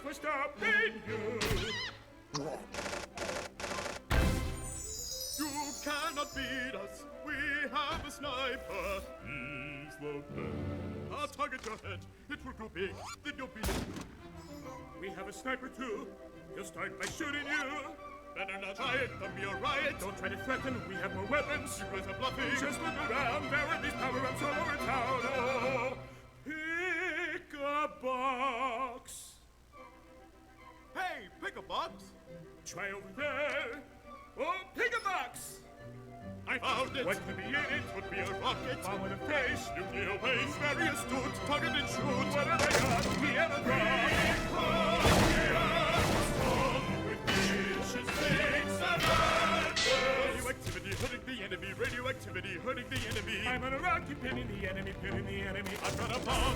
for stopping you. You cannot beat us. We have a sniper. He's the best. I'll target your head. It will grow big. Then you'll be. We have a sniper too. He'll start by shooting you. Better not try it, don't be alright. Don't try to threaten, we have more weapons. You guys are bluffing. Just look around, there are these power-ups all over town. Oh, pick a box. Hey, pick a box. Try over there. Oh, pick a box. I found it. What could be in it? Would be a rocket. Bomb with a face. Nuclear waste. Very astute. Target and shoot. What have I got? We have a radioactivity hurting the enemy. Radioactivity hurting the enemy. I'm on a rocket pinning the enemy. Pinning the enemy. I've got a bomb.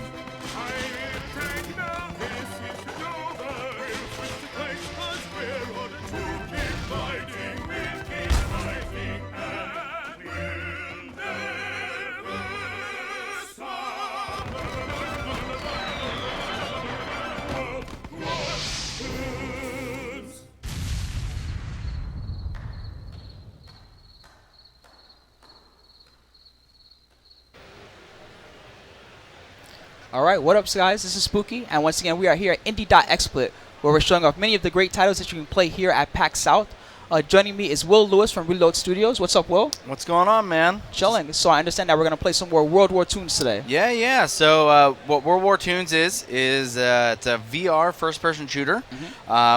I'm in a tank now. This is over. We'll switch to tanks 'cause we're on a to keep fighting. We'll keep fighting. And we'll never stop. Toons. All right, what up, guys? This is Spooky, and once again, we are here at Indie.XSplit, where we're showing off many of the great titles that you can play here at PAX South. Joining me is Will Lewis from Reload Studios. What's up, Will? What's going on, man? Chilling. So I understand that we're going to play some more World War Toons today. Yeah. So what World War Toons is it's a VR first-person shooter.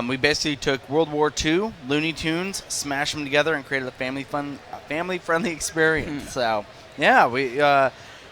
We basically took World War II, Looney Tunes, smashed them together, and created a family-friendly experience. So, yeah, we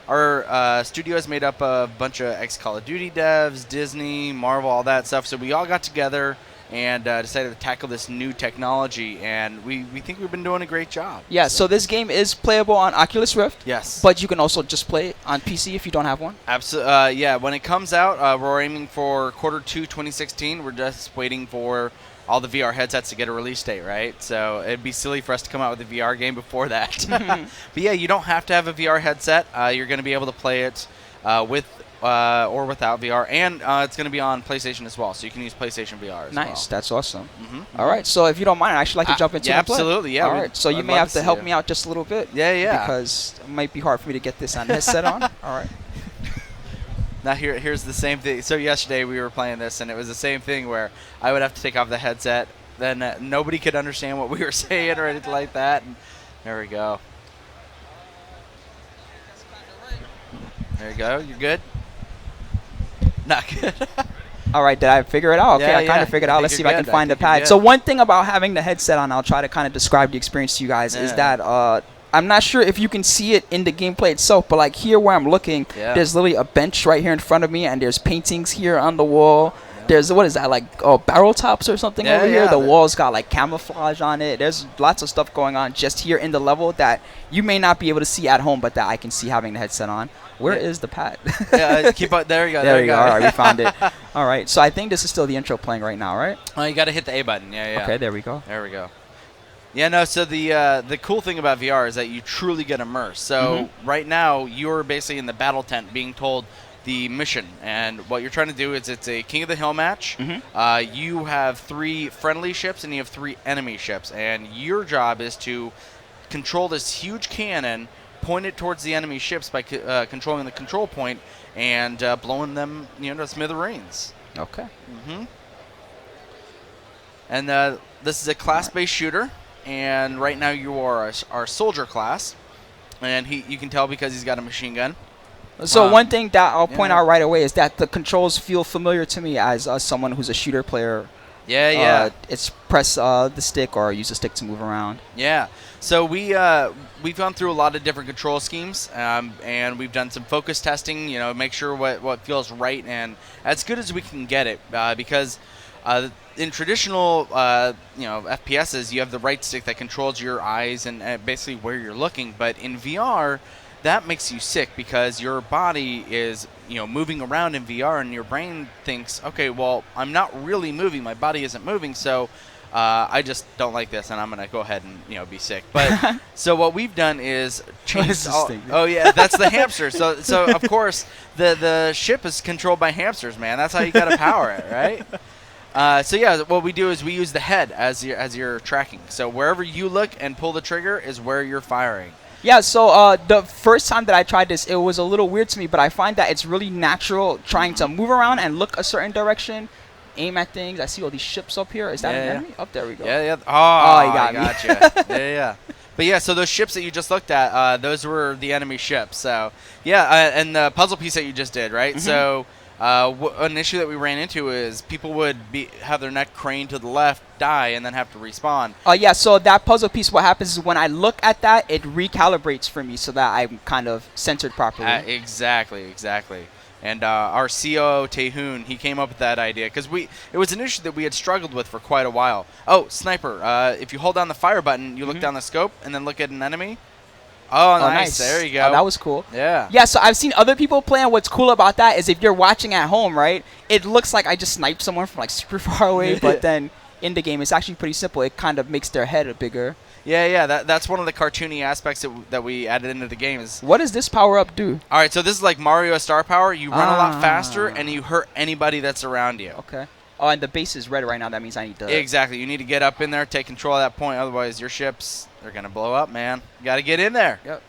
our studio is made up of a bunch of ex-Call of Duty devs, Disney, Marvel, all that stuff. So we all got together and decided to tackle this new technology, and we think we've been doing a great job. Yeah, so this game is playable on Oculus Rift. Yes. But you can also just play it on PC if you don't have one. Absolutely. Yeah, when it comes out, we're aiming for Q2 2016. We're just waiting for all the VR headsets to get a release date, right? So it'd be silly for us to come out with a VR game before that. But yeah, you don't have to have a VR headset. You're going to be able to play it with or without VR, and it's going to be on PlayStation as well, so you can use PlayStation VR as well. Nice, that's awesome. All right, so if you don't mind, I'd actually like to jump into yeah, the play. absolutely, yeah. All right, so you may have to help me out just a little bit. Yeah. Because it might be hard for me to get this on headset on. All right. Now here's the same thing. So yesterday we were playing this, and it was the same thing where I would have to take off the headset. Then nobody could understand what we were saying or anything like that. And there we go. There you go. You're good? Not good. All right, did I figure it out? Okay, Yeah, I kind yeah. of figured it I out. think Let's see if you're I can good. find the I think you're pad. So good. one thing about having the headset on, I'll try to kind of describe the experience to you guys, is Yeah. that I'm not sure if you can see it in the gameplay itself, but like here where I'm looking, there's literally a bench right here in front of me, and there's paintings here on the wall. There's, what is that, like barrel tops or something over here? The wall's got like camouflage on it. There's lots of stuff going on just here in the level that you may not be able to see at home, but that I can see having the headset on. Where is the pad? Keep up. There you go. There you go. All right, we found it. All right, so I think this is still the intro playing right now, right? Oh, you got to hit the A button. Yeah. Okay, there we go. There we go. Yeah, no, so the cool thing about VR is that you truly get immersed. So right now, you're basically in the battle tent being told the mission. And what you're trying to do is it's a King of the Hill match. You have 3 friendly ships and you have 3 enemy ships. And your job is to control this huge cannon, point it towards the enemy ships by controlling the control point and blowing them to smithereens. Okay. And this is a class-based shooter. And right now you are our soldier class, and you can tell because he's got a machine gun. So one thing that I'll point out right away is that the controls feel familiar to me as someone who's a shooter player. It's press the stick or use the stick to move around. Yeah. So we've gone through a lot of different control schemes, and we've done some focus testing. Make sure what feels right and as good as we can get it, because. In traditional, FPSs, you have the right stick that controls your eyes and basically where you're looking. But in VR, that makes you sick because your body is, moving around in VR, and your brain thinks, okay, well, I'm not really moving. My body isn't moving, so I just don't like this, and I'm gonna go ahead and be sick. But so what we've done is changed. Oh yeah, that's the hamster. So of course the ship is controlled by hamsters, man. That's how you gotta power it, right? So yeah, what we do is we use the head as your tracking. So wherever you look and pull the trigger is where you're firing. Yeah, so the first time that I tried this, it was a little weird to me, but I find that it's really natural trying to move around and look a certain direction, aim at things. I see all these ships up here. Is that an enemy? Up there we go. Yeah. Oh, you got me. Gotcha. yeah. But yeah, so those ships that you just looked at, those were the enemy ships. So yeah, and the puzzle piece that you just did, right? So an issue that we ran into is people would have their neck craned to the left, die, and then have to respawn. Yeah, so that puzzle piece, what happens is when I look at that, it recalibrates for me so that I'm kind of centered properly. Exactly. And our COO, Taehoon, he came up with that idea because it was an issue that we had struggled with for quite a while. Oh, sniper, if you hold down the fire button, you look down the scope and then look at an enemy. Oh, nice. There you go. Oh, that was cool. Yeah. Yeah, so I've seen other people play, and what's cool about that is if you're watching at home, right, it looks like I just sniped someone from, like, super far away, but then in the game, it's actually pretty simple. It kind of makes their head bigger. Yeah. That's one of the cartoony aspects that we added into the game. What does this power-up do? All right, so this is like Mario Star Power. You run a lot faster, and you hurt anybody that's around you. Okay. Oh, and the base is red right now. That means I need to... Exactly. You need to get up in there, take control of that point. Otherwise, your ships, they're going to blow up, man. You got to get in there. Yep.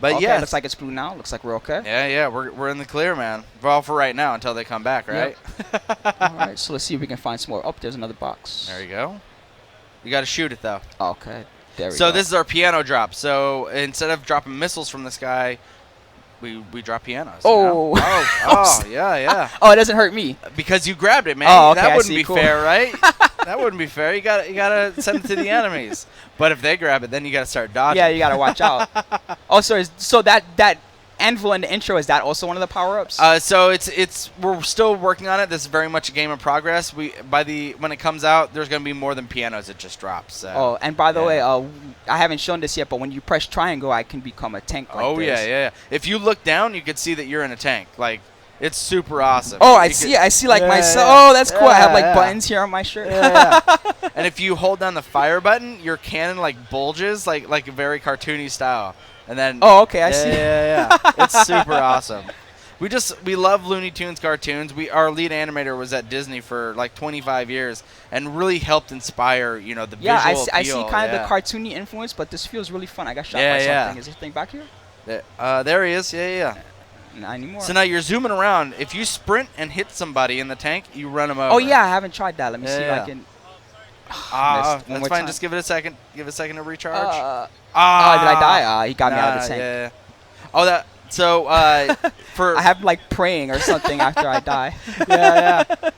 But okay, yeah. looks like it's blue now. Looks like we're okay. Yeah. We're in the clear, man. Well, for right now until they come back, right? Yep. All right, so let's see if we can find some more. Oh, there's another box. There you go. You got to shoot it, though. Okay. There we go. So this is our piano drop. So instead of dropping missiles from the sky, we drop pianos. Oh. You know? Oh, yeah. Oh, it doesn't hurt me. Because you grabbed it, man. Oh, okay, that I wouldn't see. be Cool. fair, right? That wouldn't be fair. You gotta send it to the enemies. But if they grab it, then you gotta start dodging. Yeah, you gotta watch out. Also, so that anvil in the intro, is that also one of the power-ups? So it's we're still working on it. This is very much a game in progress. When it comes out, there's gonna be more than pianos. It just drops. So. Oh, and by the way, I haven't shown this yet, but when you press triangle, I can become a tank like this. Yeah. If you look down, you can see that you're in a tank. Like, it's super awesome. Oh, I see like myself. Yeah. Oh, that's cool. I have like buttons here on my shirt. Yeah. And if you hold down the fire button, your cannon like bulges like a very cartoony style. And then oh, okay, I see. Yeah. It's super awesome. We love Looney Tunes cartoons. Our lead animator was at Disney for like 25 years and really helped inspire, the visual appeal. I see kind of the cartoony influence, but this feels really fun. I got shot by something. Is this thing back here? There he is. Yeah. Not anymore. So now you're zooming around. If you sprint and hit somebody in the tank, you run them over. Oh yeah, I haven't tried that. Let me see if I can. That's fine. Just give it a second. Give it a second to recharge. Did I die? He got me out of the tank. Yeah. Oh, that. So for I have like praying or something after I die. Yeah.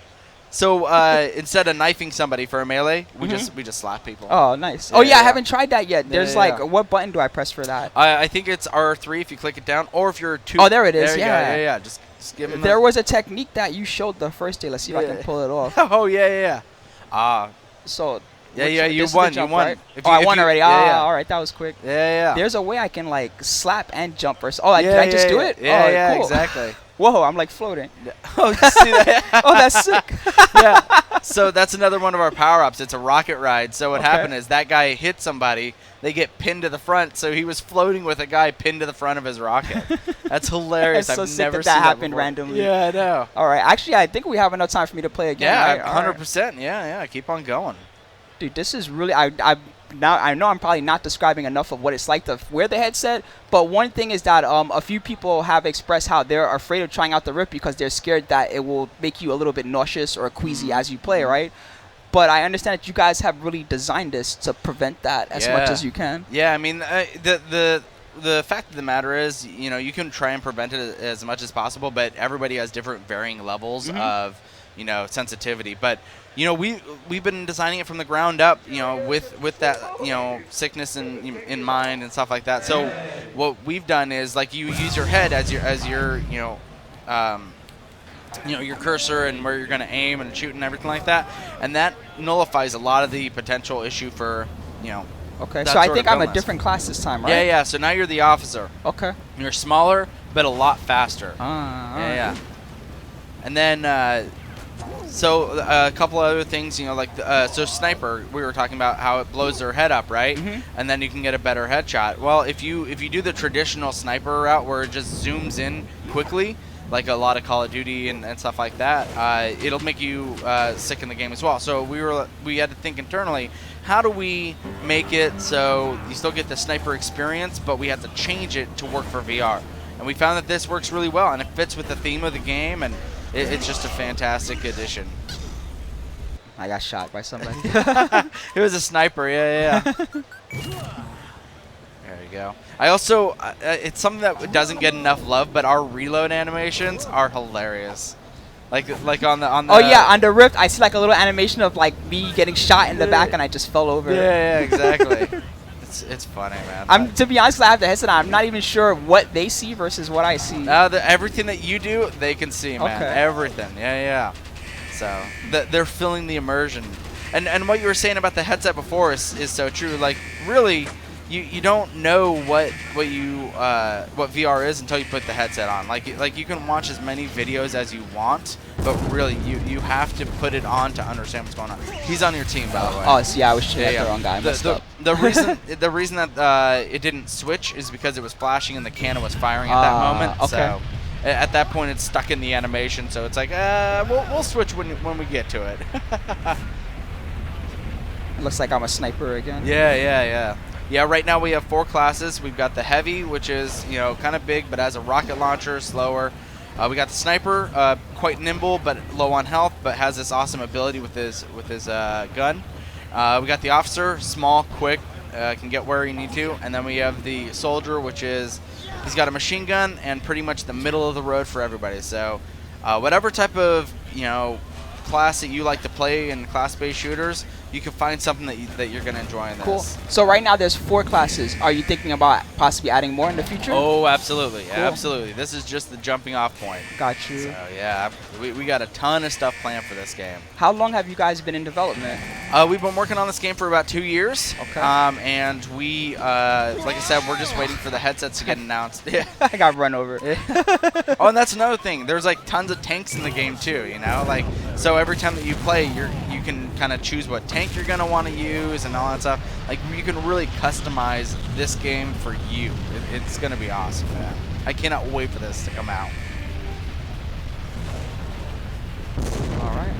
So instead of knifing somebody for a melee, we just slap people. Oh, nice. Yeah, I haven't tried that yet. There's like, what button do I press for that? I think it's R3 if you click it down, or if you're two. Oh, there it is. There you go. Yeah. Just give him. There was a technique that you showed the first day. Let's see if I can pull it off. Oh yeah. So. Yeah, you won. Jump, you won. Right? I won already. All right, that was quick. Yeah. There's a way I can like slap and jump first. Oh, did I just do it? Yeah, cool. Exactly. Whoa, I'm like floating. Oh, you see that? Oh, that's sick. Yeah. So that's another one of our power-ups. It's a rocket ride. So what happened is that guy hit somebody. They get pinned to the front. So he was floating with a guy pinned to the front of his rocket. That's hilarious. That's so I've sick never that seen that happened before. randomly. Yeah, I know. All right. Actually, I think we have enough time for me to play again. Yeah, right? 100%. Yeah. Keep on going. Dude, this is really I know I'm probably not describing enough of what it's like to wear the headset, but one thing is that a few people have expressed how they're afraid of trying out the Rift because they're scared that it will make you a little bit nauseous or queasy as you play, right? But I understand that you guys have really designed this to prevent that as much as you can. Yeah, I mean, the fact of the matter is, you can try and prevent it as much as possible, but everybody has different varying levels of, sensitivity. But we've been designing it from the ground up, with that, sickness in mind and stuff like that. So what we've done is like you use your head as your your cursor and where you're going to aim and shoot and everything like that, and that nullifies a lot of the potential issue for Okay, so I think I'm a different class this time, right? Yeah. So now you're the officer. Okay. You're smaller, but a lot faster. Yeah. And then. So a couple other things, so sniper, we were talking about how it blows their head up, right? And then you can get a better headshot. Well, if you do the traditional sniper route where it just zooms in quickly, like a lot of Call of Duty and stuff like that, it'll make you sick in the game as well. So we had to think internally, how do we make it so you still get the sniper experience, but we have to change it to work for VR? And we found that this works really well, and it fits with the theme of the game, and it's just a fantastic addition. I got shot by somebody. It was a sniper, yeah. There you go. I also, it's something that doesn't get enough love, but our reload animations are hilarious. Like on the. Oh yeah, on the Rift, I see like a little animation of like me getting shot in the back, and I just fell over. Yeah, exactly. It's funny, man. To be honest, I have the headset on. I'm not even sure what they see versus what I see. Everything that you do, they can see, man. Okay. Everything. Yeah. So they're feeling the immersion, and what you were saying about the headset before is so true. Like really, you don't know what VR is until you put the headset on. Like you can watch as many videos as you want, but really you have to put it on to understand what's going on. He's on your team, by the way. Oh, so yeah, I was the wrong guy. I messed up. The reason that it didn't switch is because it was flashing and the cannon was firing at that moment. Okay. So at that point, it's stuck in the animation. So it's like, we'll switch when we get to it. Looks like I'm a sniper again. Yeah. Right now we have 4 classes. We've got the heavy, which is kind of big, but has a rocket launcher, slower. We got the sniper, quite nimble but low on health, but has this awesome ability with his gun. We got the officer, small, quick, can get where you need to, and then we have the soldier, which is he's got a machine gun and pretty much the middle of the road for everybody. So whatever type of class that you like to play in class-based shooters, you can find something that you're going to enjoy in this. Cool. So right now there's 4 classes. Are you thinking about possibly adding more in the future? Oh, absolutely. Cool. Absolutely. This is just the jumping off point. Got you. So, yeah, we got a ton of stuff planned for this game. How long have you guys been in development? We've been working on this game for about 2 years. Okay. And we, like I said, we're just waiting for the headsets to get announced. Yeah. I got run over. Oh, and that's another thing. There's like tons of tanks in the game too, Like, so every time that you play, you can kind of choose what tank you're going to want to use and all that stuff. Like, you can really customize this game for you. It's going to be awesome, man. I cannot wait for this to come out. All right.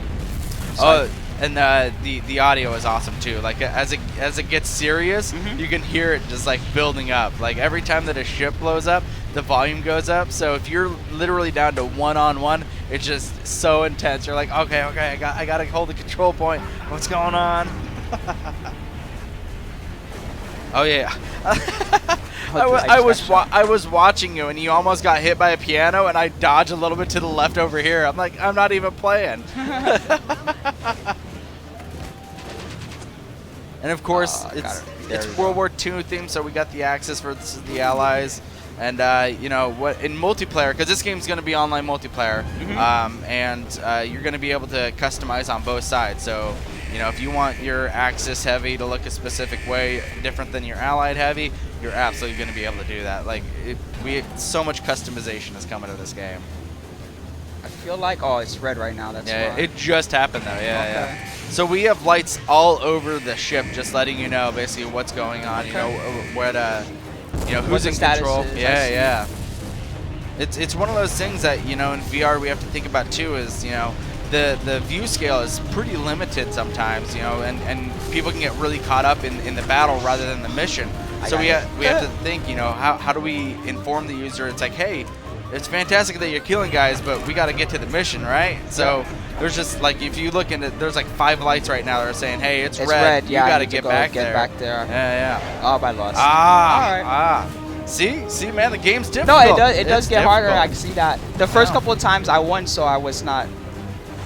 Oh, and the audio is awesome too. Like as it gets serious, you can hear it just like building up. Like every time that a ship blows up, the volume goes up. So if you're literally down to one-on-one, it's just so intense. You're like, okay, I gotta hold the control point. What's going on? Oh yeah. I was watching you, and you almost got hit by a piano, and I dodged a little bit to the left over here. I'm like, I'm not even playing. And of course, it's World War II theme, so we got the Axis versus the Allies, and what in multiplayer, because this game's going to be online multiplayer, and you're going to be able to customize on both sides. So. If you want your Axis heavy to look a specific way, different than your Allied heavy, you're absolutely going to be able to do that. Like, so much customization is coming to this game. I feel like, it's red right now. That's yeah. why. It just happened though. Yeah. So we have lights all over the ship, just letting you know basically what's going on. Who's in control. Yeah. It's one of those things that in VR we have to think about too. Is the view scale is pretty limited sometimes, and people can get really caught up in the battle rather than the mission. So we have to think, how do we inform the user? It's like, hey, it's fantastic that you're killing guys, but we got to get to the mission, right? So there's just like, if you look into, there's like 5 lights right now that are saying, hey, it's red. You got to get back there. Yeah. Oh, I lost. All right. See, man, the game's difficult. No, it does get harder. I can see that. The first couple of times I won, so I was not.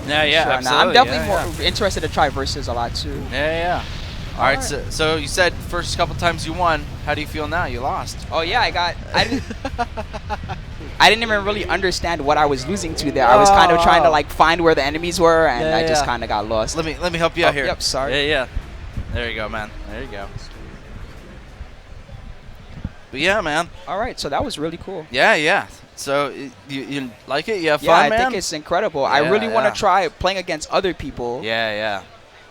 Yeah, sure. absolutely. I'm definitely more interested to try versus a lot too. Yeah. All right. So you said first couple times you won. How do you feel now? You lost. Oh yeah, I didn't even really understand what I was losing to there. I was kind of trying to like find where the enemies were, and I just kind of got lost. Let me help you out here. Yep. Sorry. Yeah. There you go, man. There you go. But yeah, man. All right. So that was really cool. Yeah. So you like it? You have fun, man? Yeah, I think it's incredible. I really want to try playing against other people. Yeah.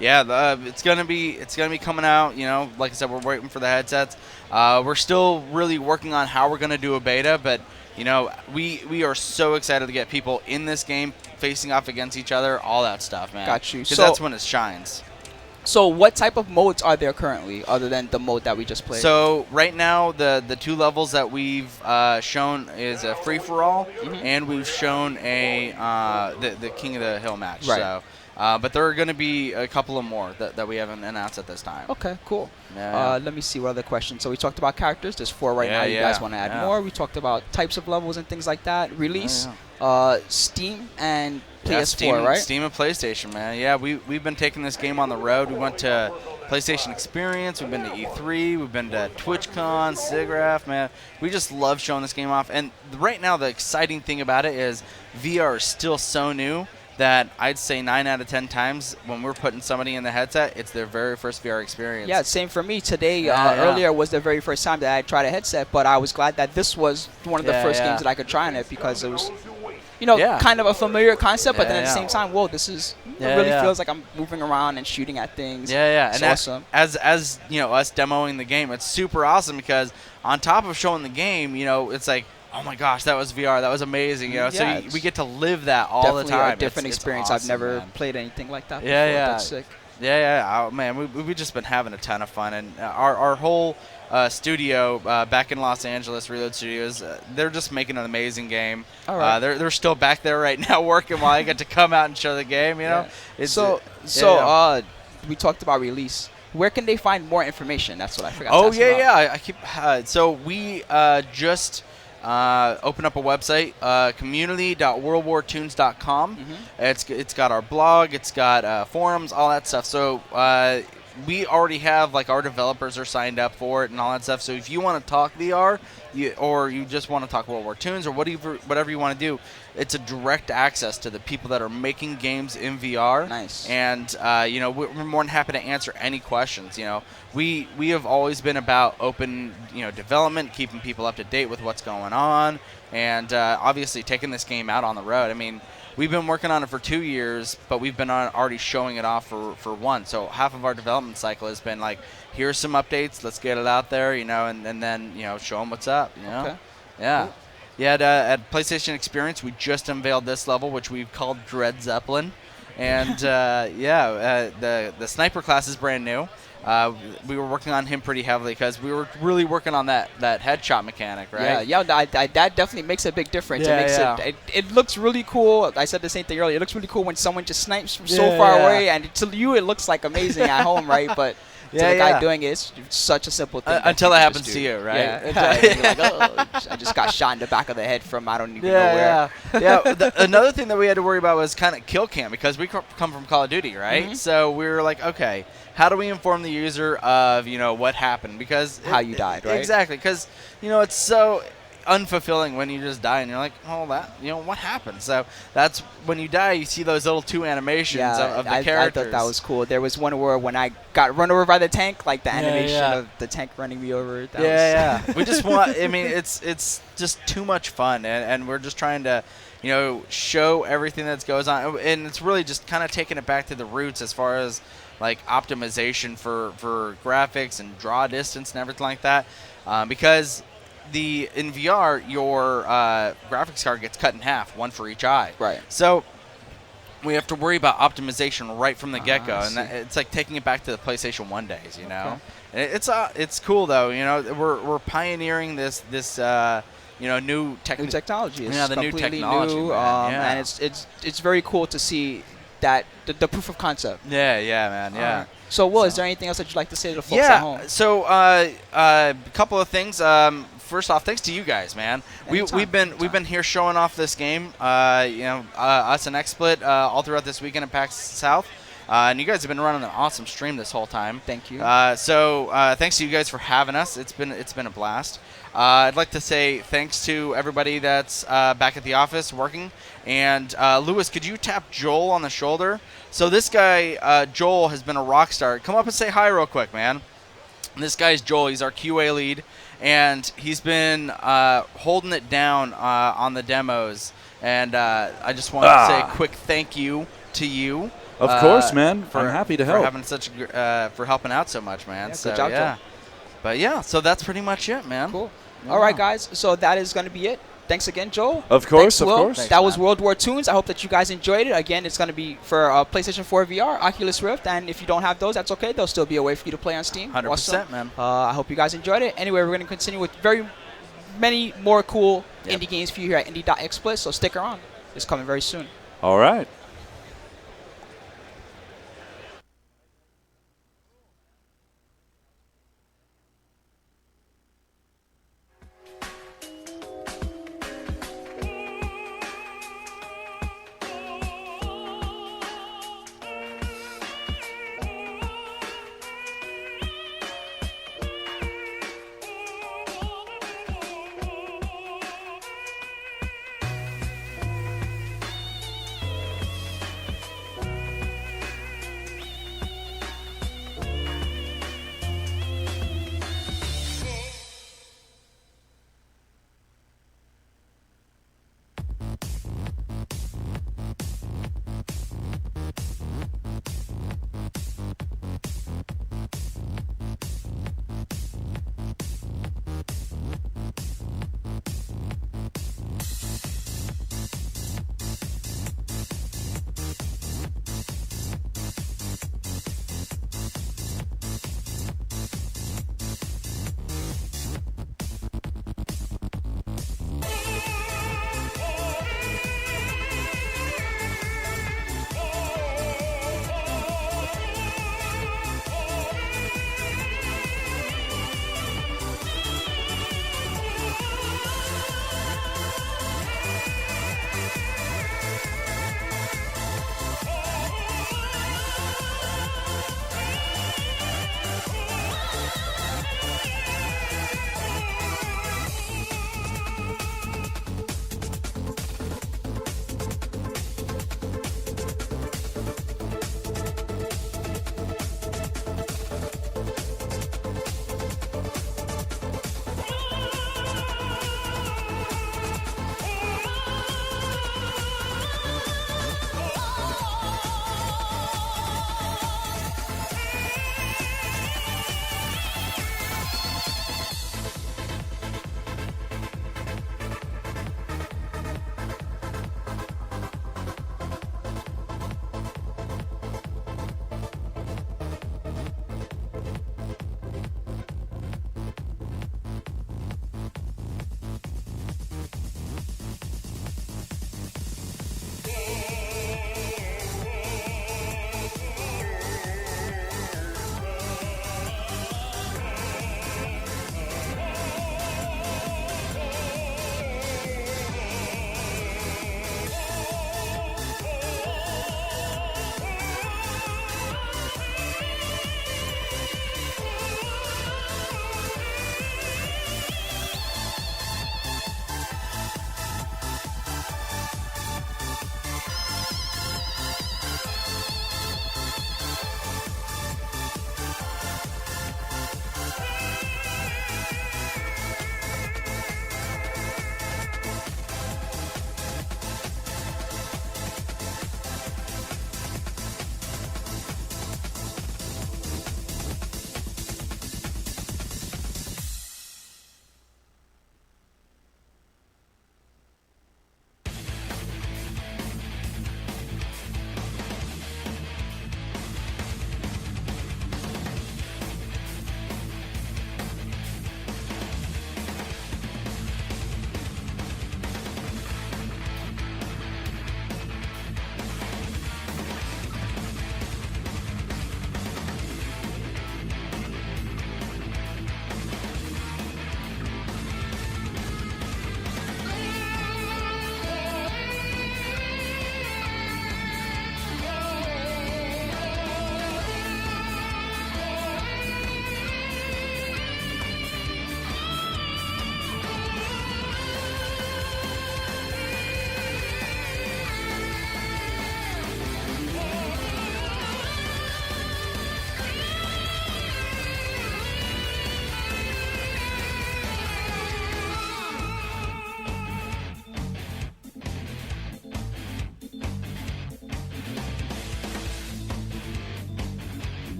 It's gonna be coming out. Like I said, we're waiting for the headsets. We're still really working on how we're gonna do a beta, but You know, we are so excited to get people in this game facing off against each other, all that stuff, man. Got you. Because So- that's when it shines. So what type of modes are there currently, other than the mode that we just played? So right now, the 2 levels that we've shown is a free for all, and we've shown a the King of the Hill match. Right. So, but there are going to be a couple of more that we haven't announced at this time. Okay, cool. Yeah. Let me see what other questions. So we talked about characters. There's 4 right now. You guys want to add more? We talked about types of levels and things like that. Release, Steam and PS4, Steam, right? Steam and PlayStation, man. Yeah, we've been taking this game on the road. We went to PlayStation Experience. We've been to E3. We've been to TwitchCon, SIGGRAPH, man. We just love showing this game off. And right now, the exciting thing about it is VR is still so new that I'd say 9 out of 10 times when we're putting somebody in the headset, it's their very first VR experience. Yeah, same for me. Today, earlier was the very first time that I tried a headset, but I was glad that this was one of the first games that I could try on it because it was, kind of a familiar concept, but then at the same time, whoa, this is, it really feels like I'm moving around and shooting at things. And awesome. As us demoing the game, it's super awesome because on top of showing the game, it's like, oh my gosh, that was VR, that was amazing, so we get to live that all the time. Definitely a different experience. Awesome, I've never played anything like that before. That's sick. Oh, man, we've just been having a ton of fun, and our whole studio back in Los Angeles, Reload Studios, they're just making an amazing game. All right. They're still back there right now working while I get to come out and show the game. We talked about release. Where can they find more information? That's what I forgot. Oh to ask about. I keep. So we just open up a website, community.worldwartoons.com. It's got our blog, it's got forums, all that stuff. So we already have our developers are signed up for it and all that stuff. So if you want to talk VR, or you just want to talk World War Toons or whatever you want to do, it's a direct access to the people that are making games in VR. Nice. And we're more than happy to answer any questions. We have always been about open development, keeping people up to date with what's going on, and obviously taking this game out on the road. I mean, we've been working on it for 2 years, but we've been already showing it off for 1. So half of our development cycle has been here's some updates, let's get it out there, and then show them what's up. Okay. Yeah. Cool. Yeah, at PlayStation Experience, we just unveiled this level, which we've called Dread Zeppelin. And, the sniper class is brand new. We were working on him pretty heavily because we were really working on that headshot mechanic, right? That definitely makes a big difference. It looks really cool. I said the same thing earlier. It looks really cool when someone just snipes from so far away, and to you it looks like amazing at home, right? But to the guy doing it, it's such a simple thing. Until it happens to you, right? Yeah. You're like, oh, I just got shot in the back of the head from I don't even know where. Another thing that we had to worry about was kind of kill cam because we come from Call of Duty, right? So we were like, okay, how do we inform the user of what happened? Because how you died, right? Exactly, because it's so unfulfilling when you just die and you're like, oh, that what happened? So that's when you die, you see those little 2 animations of the characters. I thought that was cool. There was one where when I got run over by the tank, the animation of the tank running me over. We just want. I mean, it's just too much fun, and we're just trying to show everything that goes on, and it's really just kind of taking it back to the roots as far as optimization for graphics and draw distance and everything like that, because in VR your graphics card gets cut in half, 1 for each eye. Right. So we have to worry about optimization right from the get-go, and it's like taking it back to the PlayStation 1 days, And it's cool though, we're pioneering this new technology. It's the new completely technology, new, and it's very cool to see that the proof of concept. Man. So, Will, is there anything else that you'd like to say to the folks at home? So a couple of things. First off, thanks to you guys, man. We've been here showing off this game. Us and XSplit all throughout this weekend at PAX South. And you guys have been running an awesome stream this whole time. Thank you. So thanks to you guys for having us. It's been a blast. I'd like to say thanks to everybody that's back at the office working. And Lewis, could you tap Joel on the shoulder? So this guy, Joel, has been a rock star. Come up and say hi real quick, man. And this guy's Joel. He's our QA lead. And he's been holding it down on the demos. And I just want to say a quick thank you to you. Of course, man. I'm happy to help. For having for helping out so much, man. Yeah, so good job. But so that's pretty much it, man. Cool. All right, guys. So that is going to be it thanks again, Joel. Of course, Thanks, of Will. course. Thanks, That was man. World War Toons. I hope that you guys enjoyed it. Again, it's going to be for PlayStation 4 VR, Oculus Rift, and if you don't have those, that's okay. There'll still be a way for you to play on Steam. 100%, Awesome. man. I hope you guys enjoyed it. Anyway, we're going to continue with very many more cool Yep. indie games for you here at indie.xsplit, so stick around. It's coming very soon. All right.